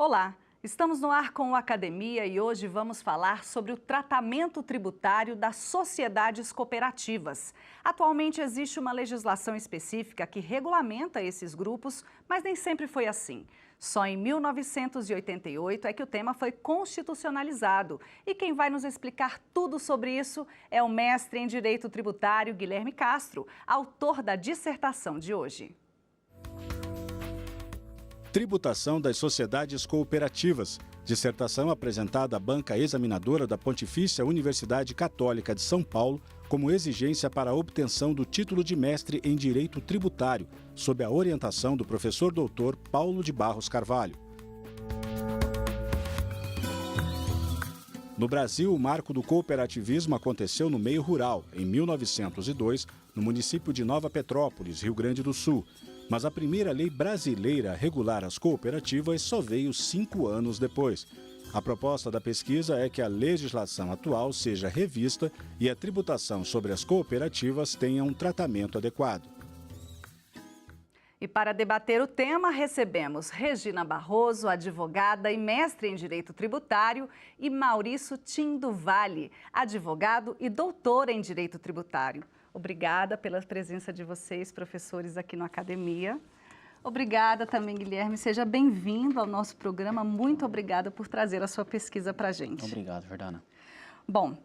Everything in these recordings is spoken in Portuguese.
Olá, estamos no ar com o Academia e hoje vamos falar sobre o tratamento tributário das sociedades cooperativas. Atualmente existe uma legislação específica que regulamenta esses grupos, mas nem sempre foi assim. Só em 1988 é que o tema foi constitucionalizado. E quem vai nos explicar tudo sobre isso é o mestre em Direito Tributário Guilherme Castro, autor da dissertação de hoje. Tributação das sociedades cooperativas. Dissertação apresentada à banca examinadora da Pontifícia Universidade Católica de São Paulo como exigência para a obtenção do título de mestre em Direito Tributário, sob a orientação do professor doutor Paulo de Barros Carvalho. No Brasil, o marco do cooperativismo aconteceu no meio rural, em 1902, no município de Nova Petrópolis, Rio Grande do Sul. Mas a primeira lei brasileira a regular as cooperativas só veio 5 anos depois. A proposta da pesquisa é que a legislação atual seja revista e a tributação sobre as cooperativas tenha um tratamento adequado. E para debater o tema, recebemos Regina Barroso, advogada e mestre em Direito Tributário, e Maurício Tindo Vale, advogado e doutor em Direito Tributário. Obrigada pela presença de vocês, professores, aqui no Academia. Obrigada também, Guilherme. Seja bem-vindo ao nosso programa. Muito obrigada por trazer a sua pesquisa para a gente. Obrigado, Jordana. Bom,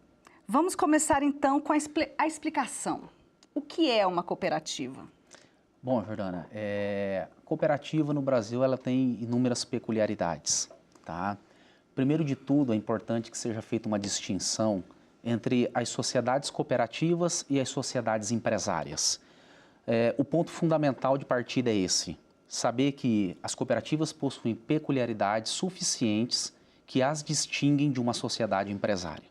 vamos começar então com a explicação. O que é uma cooperativa? Bom, Jordana, cooperativa no Brasil ela tem inúmeras peculiaridades, tá? Primeiro de tudo, é importante que seja feita uma distinção entre as sociedades cooperativas e as sociedades empresárias. O ponto fundamental de partida é esse, saber que as cooperativas possuem peculiaridades suficientes que as distinguem de uma sociedade empresária.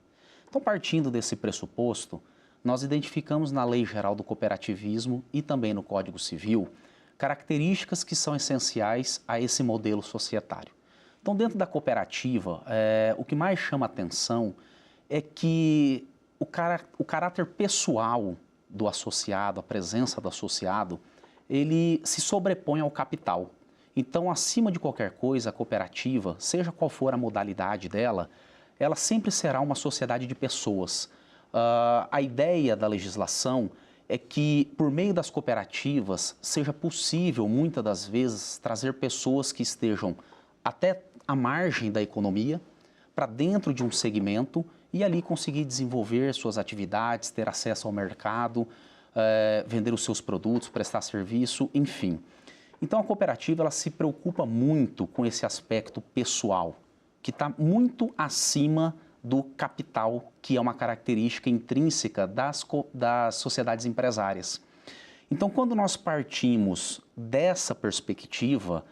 Então, partindo desse pressuposto, nós identificamos na Lei Geral do Cooperativismo e também no Código Civil características que são essenciais a esse modelo societário. Então, dentro da cooperativa, o que mais chama atenção é que o caráter pessoal do associado, a presença do associado, ele se sobrepõe ao capital. Então, acima de qualquer coisa, a cooperativa, seja qual for a modalidade dela, ela sempre será uma sociedade de pessoas. A ideia da legislação é que, por meio das cooperativas, seja possível, muitas das vezes, trazer pessoas que estejam até à margem da economia, para dentro de um segmento e ali conseguir desenvolver suas atividades, ter acesso ao mercado, vender os seus produtos, prestar serviço, enfim. Então, a cooperativa ela se preocupa muito com esse aspecto pessoal, que está muito acima do capital, que é uma característica intrínseca das sociedades empresárias. Então, quando nós partimos dessa perspectiva,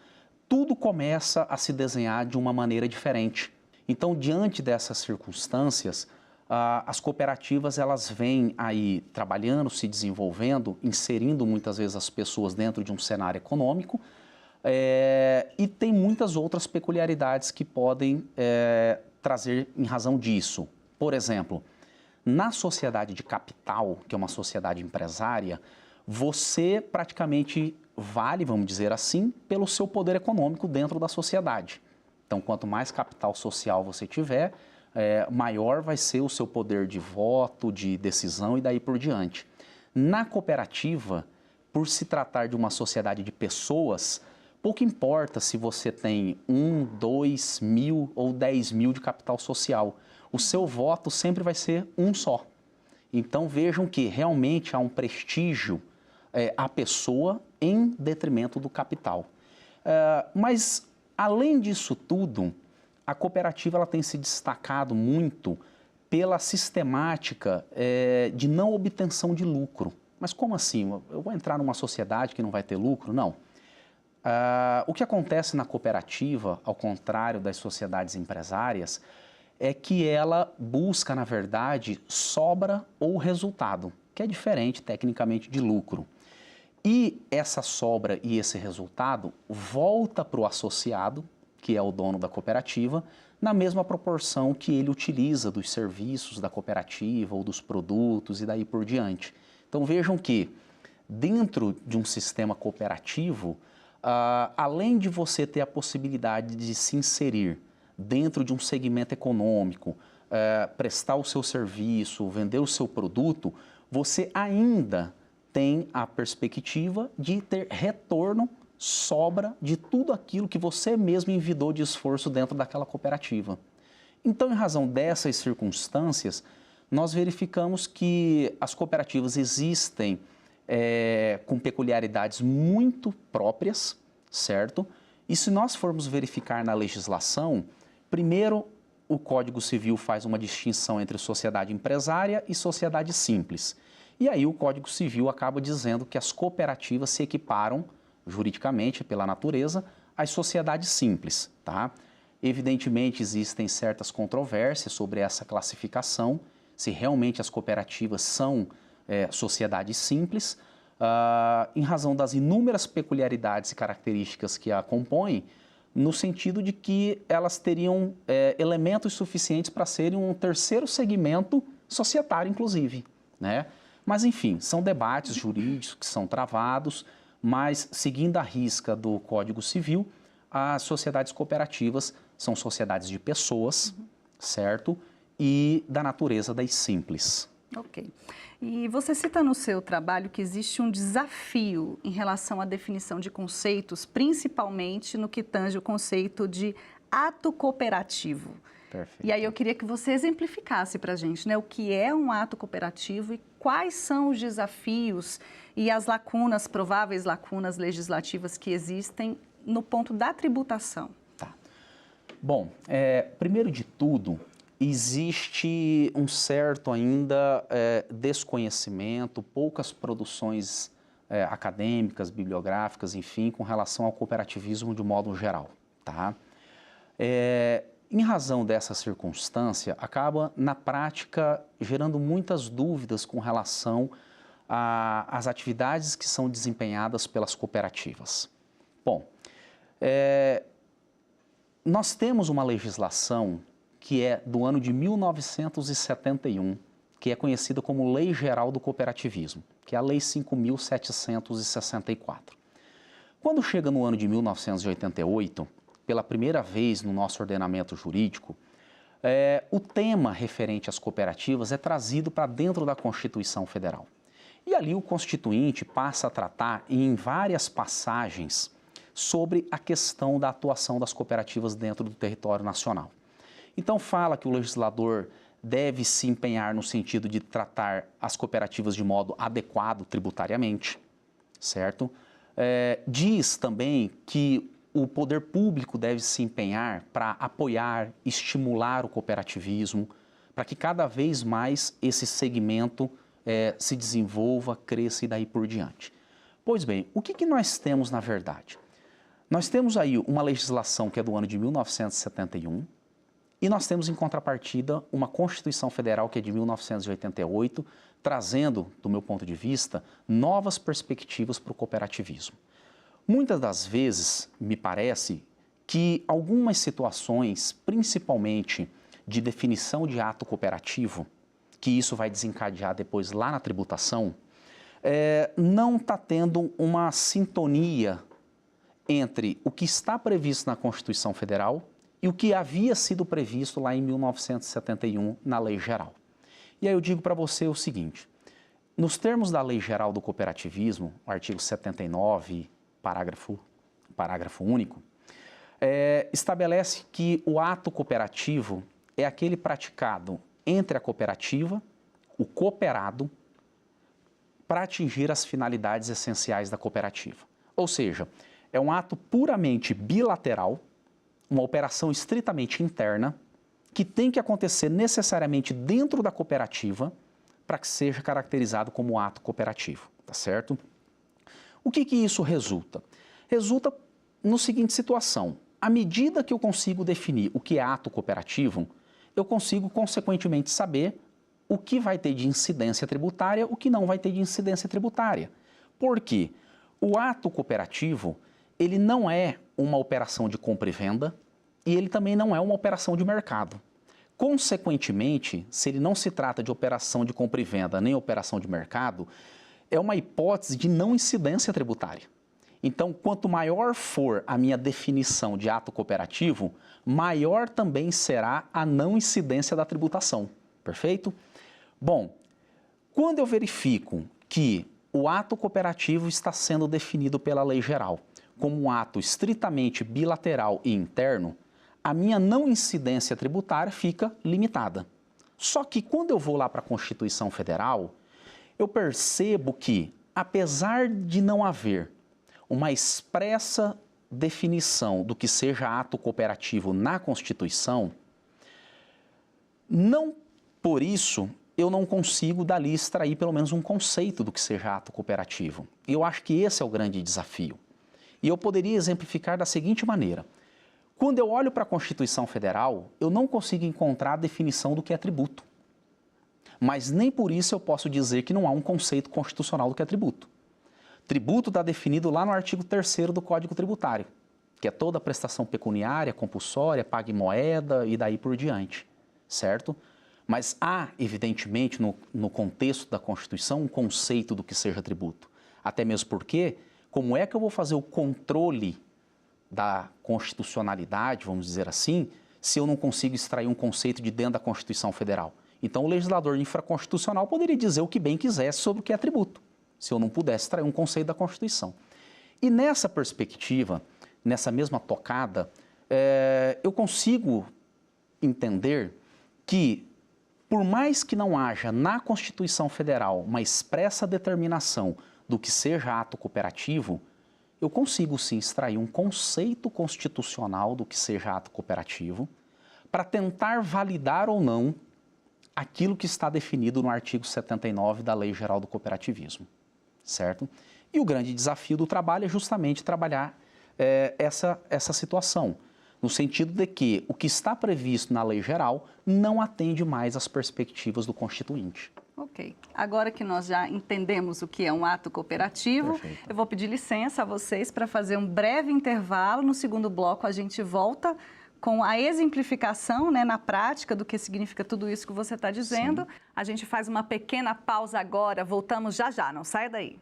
tudo começa a se desenhar de uma maneira diferente. Então, diante dessas circunstâncias, as cooperativas elas vêm aí trabalhando, se desenvolvendo, inserindo muitas vezes as pessoas dentro de um cenário econômico, e tem muitas outras peculiaridades que podem trazer em razão disso. Por exemplo, na sociedade de capital, que é uma sociedade empresária, você praticamente vale, vamos dizer assim, pelo seu poder econômico dentro da sociedade. Então, quanto mais capital social você tiver, maior vai ser o seu poder de voto, de decisão e daí por diante. Na cooperativa, por se tratar de uma sociedade de pessoas, pouco importa se você tem 1, 2 mil ou 10 mil de capital social. O seu voto sempre vai ser um só. Então vejam que realmente há um prestígio à pessoa em detrimento do capital. Mas além disso tudo, a cooperativa ela tem se destacado muito pela sistemática de não obtenção de lucro. Mas como assim? Eu vou entrar numa sociedade que não vai ter lucro? Não. O que acontece na cooperativa, ao contrário das sociedades empresárias, é que ela busca, na verdade, sobra ou resultado, que é diferente tecnicamente de lucro. E essa sobra e esse resultado volta para o associado, que é o dono da cooperativa, na mesma proporção que ele utiliza dos serviços da cooperativa ou dos produtos e daí por diante. Então vejam que, dentro de um sistema cooperativo, além de você ter a possibilidade de se inserir dentro de um segmento econômico, prestar o seu serviço, vender o seu produto, você ainda tem a perspectiva de ter retorno, sobra de tudo aquilo que você mesmo envidou de esforço dentro daquela cooperativa. Então, em razão dessas circunstâncias, nós verificamos que as cooperativas existem com peculiaridades muito próprias, certo? E se nós formos verificar na legislação, primeiro, o Código Civil faz uma distinção entre sociedade empresária e sociedade simples. E aí o Código Civil acaba dizendo que as cooperativas se equiparam, juridicamente, pela natureza, às sociedades simples, tá? Evidentemente, existem certas controvérsias sobre essa classificação, se realmente as cooperativas são sociedades simples, em razão das inúmeras peculiaridades e características que a compõem, no sentido de que elas teriam elementos suficientes para serem um terceiro segmento societário, inclusive, né? Mas, enfim, são debates jurídicos que são travados, mas, seguindo a risca do Código Civil, as sociedades cooperativas são sociedades de pessoas, certo? E da natureza das simples. Ok. E você cita no seu trabalho que existe um desafio em relação à definição de conceitos, principalmente no que tange o conceito de ato cooperativo. Perfeito. E aí eu queria que você exemplificasse para a gente, né, o que é um ato cooperativo e quais são os desafios e as lacunas, prováveis lacunas legislativas que existem no ponto da tributação. Tá. Bom, primeiro de tudo, existe um certo ainda desconhecimento, poucas produções acadêmicas, bibliográficas, enfim, com relação ao cooperativismo de modo geral, tá? Em razão dessa circunstância, acaba, na prática, gerando muitas dúvidas com relação às atividades que são desempenhadas pelas cooperativas. Bom, nós temos uma legislação que é do ano de 1971, que é conhecida como Lei Geral do Cooperativismo, que é a Lei 5.764. Quando chega no ano de 1988, pela primeira vez no nosso ordenamento jurídico, o tema referente às cooperativas é trazido para dentro da Constituição Federal. E ali o Constituinte passa a tratar em várias passagens sobre a questão da atuação das cooperativas dentro do território nacional. Então fala que o legislador deve se empenhar no sentido de tratar as cooperativas de modo adequado tributariamente, certo? Diz também que o poder público deve se empenhar para apoiar, estimular o cooperativismo, para que cada vez mais esse segmento se desenvolva, cresça e daí por diante. Pois bem, o que nós temos na verdade? Nós temos aí uma legislação que é do ano de 1971 e nós temos em contrapartida uma Constituição Federal que é de 1988, trazendo, do meu ponto de vista, novas perspectivas para o cooperativismo. Muitas das vezes, me parece que algumas situações, principalmente de definição de ato cooperativo, que isso vai desencadear depois lá na tributação, não está tendo uma sintonia entre o que está previsto na Constituição Federal e o que havia sido previsto lá em 1971 na Lei Geral. E aí eu digo para você o seguinte, nos termos da Lei Geral do Cooperativismo, o artigo 79, parágrafo único, estabelece que o ato cooperativo é aquele praticado entre a cooperativa, o cooperado, para atingir as finalidades essenciais da cooperativa. Ou seja, é um ato puramente bilateral, uma operação estritamente interna, que tem que acontecer necessariamente dentro da cooperativa para que seja caracterizado como ato cooperativo, tá certo? O que isso resulta? Resulta no seguinte situação, à medida que eu consigo definir o que é ato cooperativo, eu consigo consequentemente saber o que vai ter de incidência tributária, o que não vai ter de incidência tributária. Por quê? O ato cooperativo, ele não é uma operação de compra e venda e ele também não é uma operação de mercado. Consequentemente, se ele não se trata de operação de compra e venda nem operação de mercado, é uma hipótese de não incidência tributária. Então, quanto maior for a minha definição de ato cooperativo, maior também será a não incidência da tributação, perfeito? Bom, quando eu verifico que o ato cooperativo está sendo definido pela lei geral como um ato estritamente bilateral e interno, a minha não incidência tributária fica limitada. Só que quando eu vou lá para a Constituição Federal, eu percebo que, apesar de não haver uma expressa definição do que seja ato cooperativo na Constituição, não por isso eu não consigo dali extrair pelo menos um conceito do que seja ato cooperativo. E eu acho que esse é o grande desafio. E eu poderia exemplificar da seguinte maneira. Quando eu olho para a Constituição Federal, eu não consigo encontrar a definição do que é tributo. Mas nem por isso eu posso dizer que não há um conceito constitucional do que é tributo. Tributo está definido lá no artigo 3º do Código Tributário, que é toda prestação pecuniária, compulsória, pague moeda e daí por diante, certo? Mas há, evidentemente, no contexto da Constituição, um conceito do que seja tributo. Até mesmo porque, como é que eu vou fazer o controle da constitucionalidade, vamos dizer assim, se eu não consigo extrair um conceito de dentro da Constituição Federal? Então, o legislador infraconstitucional poderia dizer o que bem quisesse sobre o que é tributo, se eu não pudesse extrair um conceito da Constituição. E nessa perspectiva, nessa mesma tocada, eu consigo entender que, por mais que não haja na Constituição Federal uma expressa determinação do que seja ato cooperativo, eu consigo sim extrair um conceito constitucional do que seja ato cooperativo para tentar validar ou não aquilo que está definido no artigo 79 da Lei Geral do Cooperativismo, certo? E o grande desafio do trabalho é justamente trabalhar essa situação, no sentido de que o que está previsto na lei geral não atende mais às perspectivas do Constituinte. Ok. Agora que nós já entendemos o que é um ato cooperativo, Perfeito. Eu vou pedir licença a vocês para fazer um breve intervalo. No segundo bloco, a gente volta com a exemplificação, né, na prática do que significa tudo isso que você está dizendo. Sim. A gente faz uma pequena pausa agora, voltamos já já, não saia daí.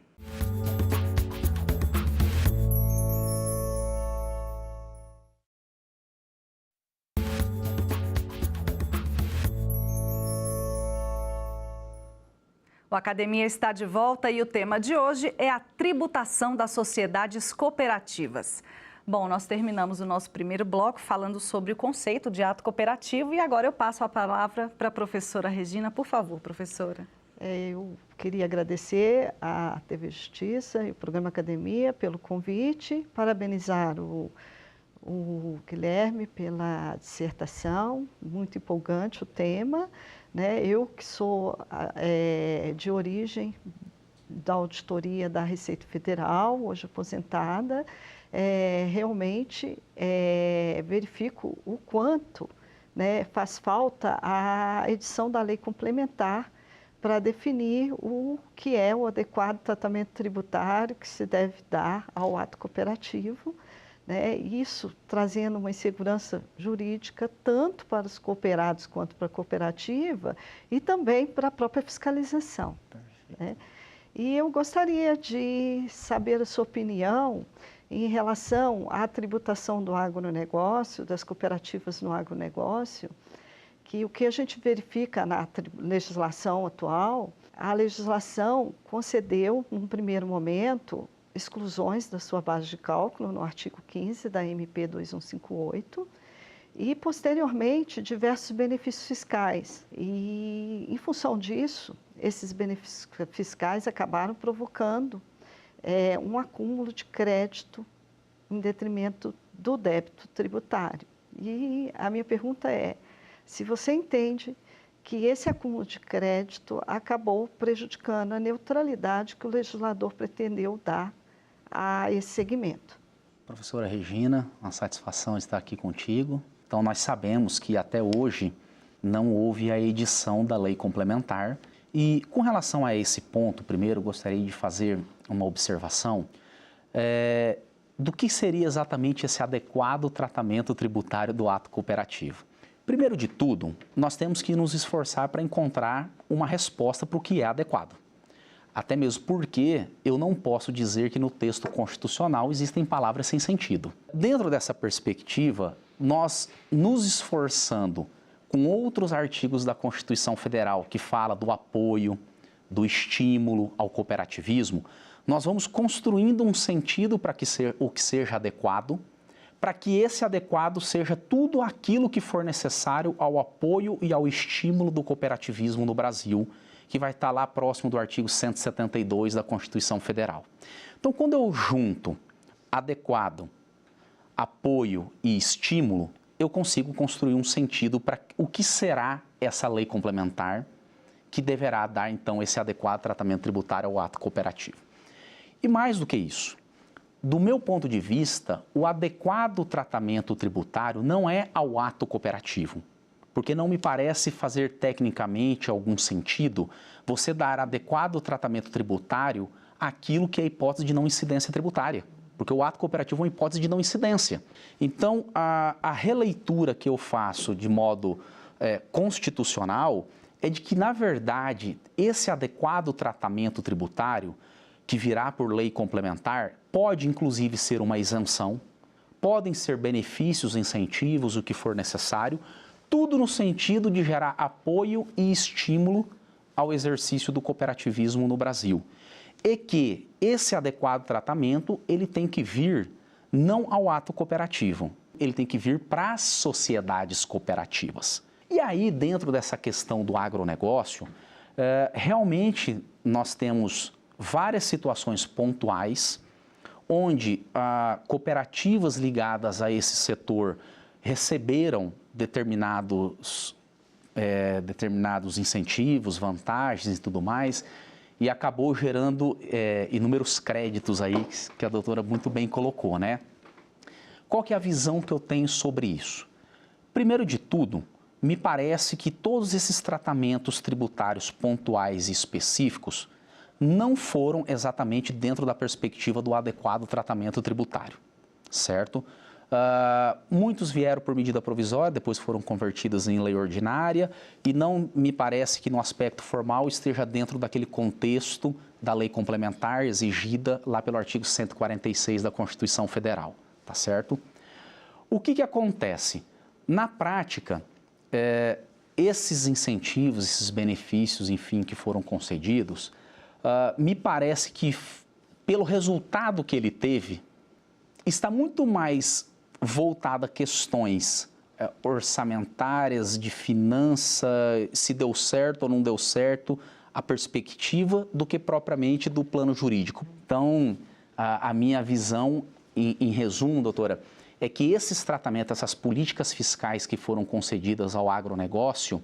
O Academia está de volta e o tema de hoje é a tributação das sociedades cooperativas. Bom, nós terminamos o nosso primeiro bloco falando sobre o conceito de ato cooperativo e agora eu passo a palavra para a professora Regina. Por favor, professora. Eu queria agradecer à TV Justiça e o programa Academia pelo convite, parabenizar o Guilherme pela dissertação, muito empolgante o tema. Né? Eu que sou de origem da auditoria da Receita Federal, hoje aposentada, realmente verifico o quanto, né, faz falta a edição da lei complementar para definir o que é o adequado tratamento tributário que se deve dar ao ato cooperativo. Né? Isso trazendo uma insegurança jurídica tanto para os cooperados quanto para a cooperativa e também para a própria fiscalização. Né? E eu gostaria de saber a sua opinião em relação à tributação do agronegócio, das cooperativas no agronegócio, que o que a gente verifica na legislação atual, a legislação concedeu, num primeiro momento, exclusões da sua base de cálculo no artigo 15 da MP 2158 e, posteriormente, diversos benefícios fiscais. E, em função disso, esses benefícios fiscais acabaram provocando um acúmulo de crédito em detrimento do débito tributário. E a minha pergunta é, se você entende que esse acúmulo de crédito acabou prejudicando a neutralidade que o legislador pretendeu dar a esse segmento. Professora Regina, uma satisfação estar aqui contigo. Então, nós sabemos que até hoje não houve a edição da lei complementar. E com relação a esse ponto, primeiro gostaria de fazer uma observação do que seria exatamente esse adequado tratamento tributário do ato cooperativo. Primeiro de tudo, nós temos que nos esforçar para encontrar uma resposta para o que é adequado. Até mesmo porque eu não posso dizer que no texto constitucional existem palavras sem sentido. Dentro dessa perspectiva, nós nos esforçando com outros artigos da Constituição Federal que fala do apoio, do estímulo ao cooperativismo, nós vamos construindo um sentido para que o que seja adequado, para que esse adequado seja tudo aquilo que for necessário ao apoio e ao estímulo do cooperativismo no Brasil, que vai estar lá próximo do artigo 172 da Constituição Federal. Então, quando eu junto adequado, apoio e estímulo, eu consigo construir um sentido para o que será essa lei complementar que deverá dar, então, esse adequado tratamento tributário ao ato cooperativo. E mais do que isso, do meu ponto de vista, o adequado tratamento tributário não é ao ato cooperativo, porque não me parece fazer tecnicamente algum sentido você dar adequado tratamento tributário àquilo que é a hipótese de não incidência tributária, porque o ato cooperativo é uma hipótese de não incidência. Então, a releitura que eu faço de modo constitucional é de que, na verdade, esse adequado tratamento tributário, que virá por lei complementar, pode inclusive ser uma isenção, podem ser benefícios, incentivos, o que for necessário, tudo no sentido de gerar apoio e estímulo ao exercício do cooperativismo no Brasil. E que esse adequado tratamento, ele tem que vir não ao ato cooperativo, ele tem que vir para as sociedades cooperativas. E aí, dentro dessa questão do agronegócio, realmente nós temos várias situações pontuais onde cooperativas ligadas a esse setor receberam determinados incentivos, vantagens e tudo mais, e acabou gerando inúmeros créditos aí que a doutora muito bem colocou, né? Qual que é a visão que eu tenho sobre isso? Primeiro de tudo, me parece que todos esses tratamentos tributários pontuais e específicos não foram exatamente dentro da perspectiva do adequado tratamento tributário, certo? Muitos vieram por medida provisória, depois foram convertidas em lei ordinária e não me parece que no aspecto formal esteja dentro daquele contexto da lei complementar exigida lá pelo artigo 146 da Constituição Federal, tá certo? O que acontece? Na prática, esses incentivos, esses benefícios, enfim, que foram concedidos, me parece que, pelo resultado que ele teve, está muito mais voltado a questões orçamentárias, de finança, se deu certo ou não deu certo, a perspectiva, do que propriamente do plano jurídico. Então, a minha visão, em resumo, doutora, é que esses tratamentos, essas políticas fiscais que foram concedidas ao agronegócio,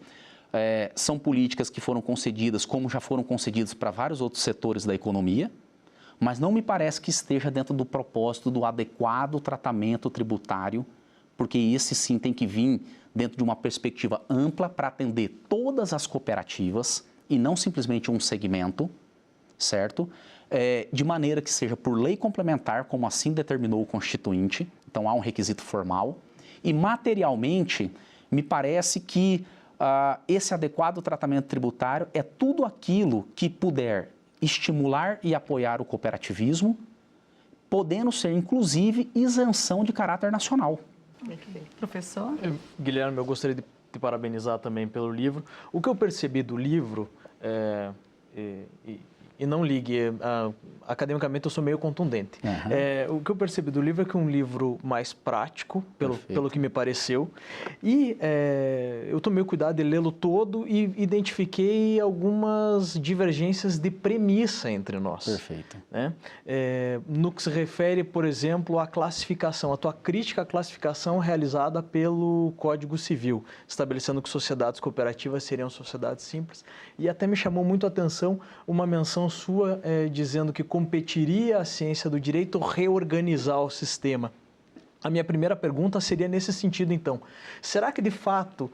são políticas que foram concedidas, como já foram concedidas para vários outros setores da economia, mas não me parece que esteja dentro do propósito do adequado tratamento tributário, porque esse sim tem que vir dentro de uma perspectiva ampla para atender todas as cooperativas e não simplesmente um segmento, certo? De maneira que seja por lei complementar, como assim determinou o Constituinte, então há um requisito formal, e materialmente me parece que esse adequado tratamento tributário é tudo aquilo que puder estimular e apoiar o cooperativismo, podendo ser, inclusive, isenção de caráter nacional. Professor? Guilherme, eu gostaria de te parabenizar também pelo livro. O que eu percebi do livro, e não ligue, academicamente eu sou meio contundente. O que eu percebi do livro é que é um livro mais prático, pelo que me pareceu, e eu tomei o cuidado de lê-lo todo e identifiquei algumas divergências de premissa entre nós. Perfeito. Né? No que se refere, por exemplo, à classificação, a tua crítica à classificação realizada pelo Código Civil, estabelecendo que sociedades cooperativas seriam sociedades simples, e até me chamou muito a atenção uma menção sua dizendo que competiria a ciência do direito reorganizar o sistema. A minha primeira pergunta seria nesse sentido, então. Será que, de fato,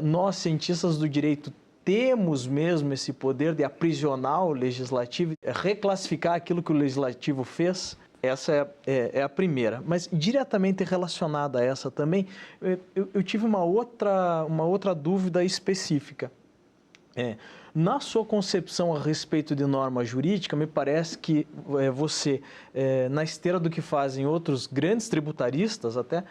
nós, cientistas do direito, temos mesmo esse poder de aprisionar o legislativo, reclassificar aquilo que o legislativo fez? Essa é a primeira. Mas, diretamente relacionada a essa também, eu tive uma outra dúvida específica. Na sua concepção a respeito de norma jurídica, me parece que você, na esteira do que fazem outros grandes tributaristas até,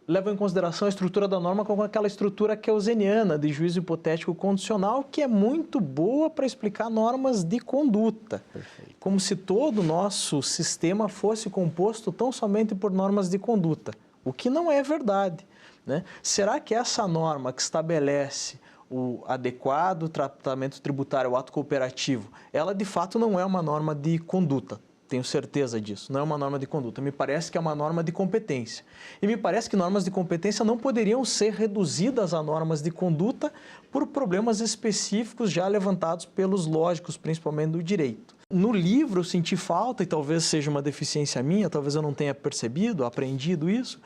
leva em consideração a estrutura da norma como aquela estrutura keynesiana de juízo hipotético condicional, que é muito boa para explicar normas de conduta. Perfeito. Como se todo o nosso sistema fosse composto tão somente por normas de conduta, o que não é verdade, né? Será que essa norma que estabelece o adequado tratamento tributário ao ato cooperativo, ela de fato não é uma norma de conduta? Tenho certeza disso, não é uma norma de conduta, me parece que é uma norma de competência. E me parece que normas de competência não poderiam ser reduzidas a normas de conduta por problemas específicos já levantados pelos lógicos, principalmente do direito. No livro eu senti falta, e talvez seja uma deficiência minha, talvez eu não tenha percebido, aprendido isso.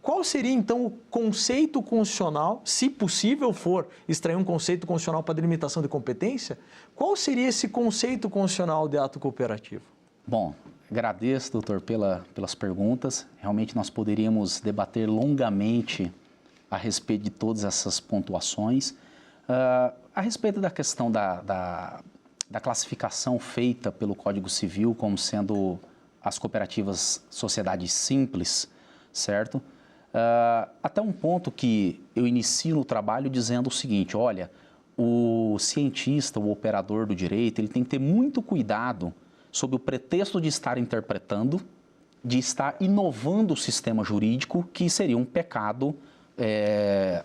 Qual seria então o conceito constitucional, se possível for extrair um conceito constitucional para delimitação de competência, qual seria esse conceito constitucional de ato cooperativo? Bom, agradeço, doutor, pelas perguntas. Realmente nós poderíamos debater longamente a respeito de todas essas pontuações. A respeito da questão da classificação feita pelo Código Civil como sendo as cooperativas sociedades simples, certo? Até um ponto que eu inicio no trabalho dizendo o seguinte, olha, o cientista, o operador do direito, ele tem que ter muito cuidado sob o pretexto de estar interpretando, de estar inovando o sistema jurídico, que seria um pecado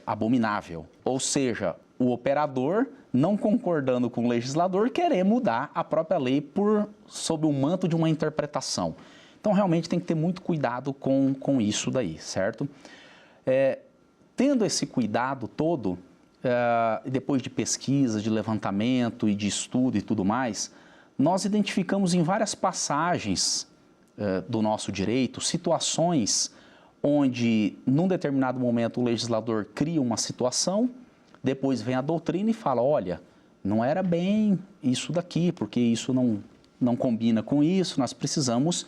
abominável. Ou seja, o operador, não concordando com o legislador, querer mudar a própria lei sob o manto de uma interpretação. Então, realmente tem que ter muito cuidado com isso daí, certo? Tendo esse cuidado todo, depois de pesquisa, de levantamento e de estudo e tudo mais, nós identificamos em várias passagens do nosso direito situações onde, num determinado momento, o legislador cria uma situação, depois vem a doutrina e fala, olha, não era bem isso daqui, porque isso não combina com isso, nós precisamos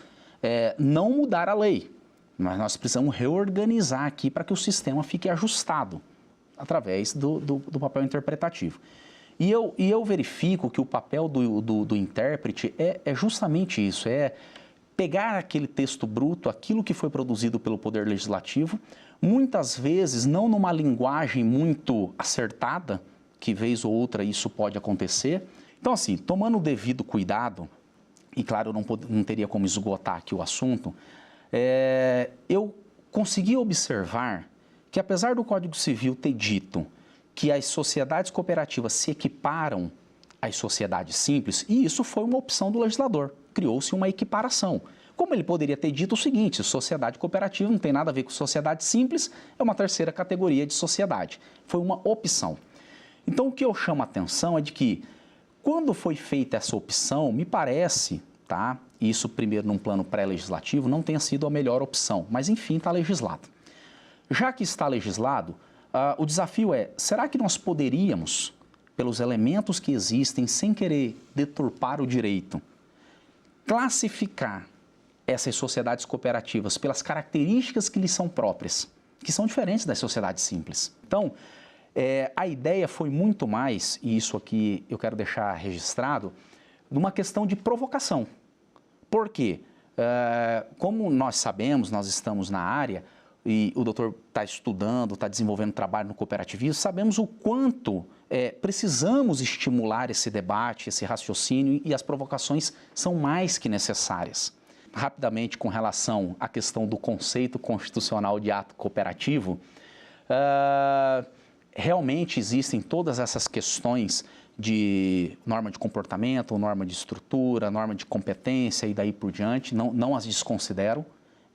não mudar a lei, mas nós precisamos reorganizar aqui para que o sistema fique ajustado através do papel interpretativo. E eu verifico que o papel do intérprete é justamente isso, é pegar aquele texto bruto, aquilo que foi produzido pelo Poder Legislativo, muitas vezes não numa linguagem muito acertada, que vez ou outra isso pode acontecer. Então, assim, tomando o devido cuidado, e claro, eu não teria como esgotar aqui o assunto, eu consegui observar que apesar do Código Civil ter dito que as sociedades cooperativas se equiparam às sociedades simples, e isso foi uma opção do legislador, criou-se uma equiparação. Como ele poderia ter dito o seguinte, sociedade cooperativa não tem nada a ver com sociedade simples, é uma terceira categoria de sociedade. Foi uma opção. Então, o que eu chamo a atenção é de que, quando foi feita essa opção, me parece, tá, isso primeiro num plano pré-legislativo, não tenha sido a melhor opção, mas enfim, está legislado. Já que está legislado, o desafio é, será que nós poderíamos, pelos elementos que existem, sem querer deturpar o direito, classificar essas sociedades cooperativas pelas características que lhes são próprias, que são diferentes das sociedades simples? Então, a ideia foi muito mais, e isso aqui eu quero deixar registrado, numa questão de provocação. Por quê? Como nós sabemos, nós estamos na área, e o doutor está estudando, está desenvolvendo trabalho no cooperativismo, sabemos o quanto precisamos estimular esse debate, esse raciocínio, e as provocações são mais que necessárias. Rapidamente, com relação à questão do conceito constitucional de ato cooperativo, realmente existem todas essas questões de norma de comportamento, norma de estrutura, norma de competência e daí por diante, não as desconsidero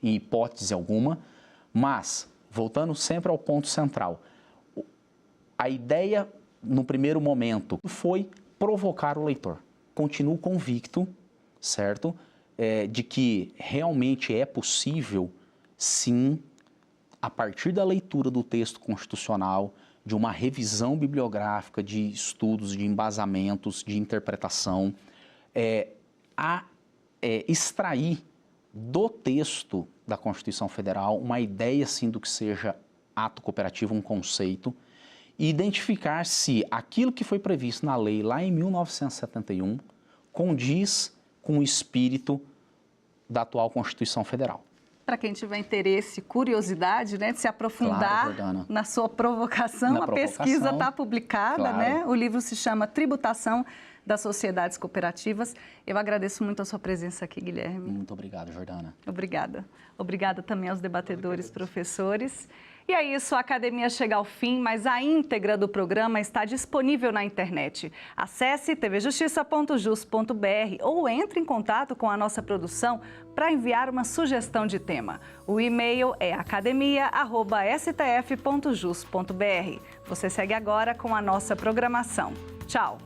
em hipótese alguma, mas, voltando sempre ao ponto central, a ideia, no primeiro momento, foi provocar o leitor. Continuo convicto, certo, de que realmente é possível, sim, a partir da leitura do texto constitucional, de uma revisão bibliográfica, de estudos, de embasamentos, de interpretação, extrair do texto da Constituição Federal uma ideia, sim, do que seja ato cooperativo, um conceito, e identificar se aquilo que foi previsto na lei lá em 1971 condiz com o espírito da atual Constituição Federal. Para quem tiver interesse, curiosidade, né, de se aprofundar na sua provocação, a pesquisa está publicada, né? O livro se chama Tributação das Sociedades Cooperativas. Eu agradeço muito a sua presença aqui, Guilherme. Muito obrigado, Jordana. Obrigada. Obrigada também aos debatedores, professores. E é isso, a academia chega ao fim, mas a íntegra do programa está disponível na internet. Acesse tvjustiça.jus.br ou entre em contato com a nossa produção para enviar uma sugestão de tema. O e-mail é academia@stf.jus.br. Você segue agora com a nossa programação. Tchau!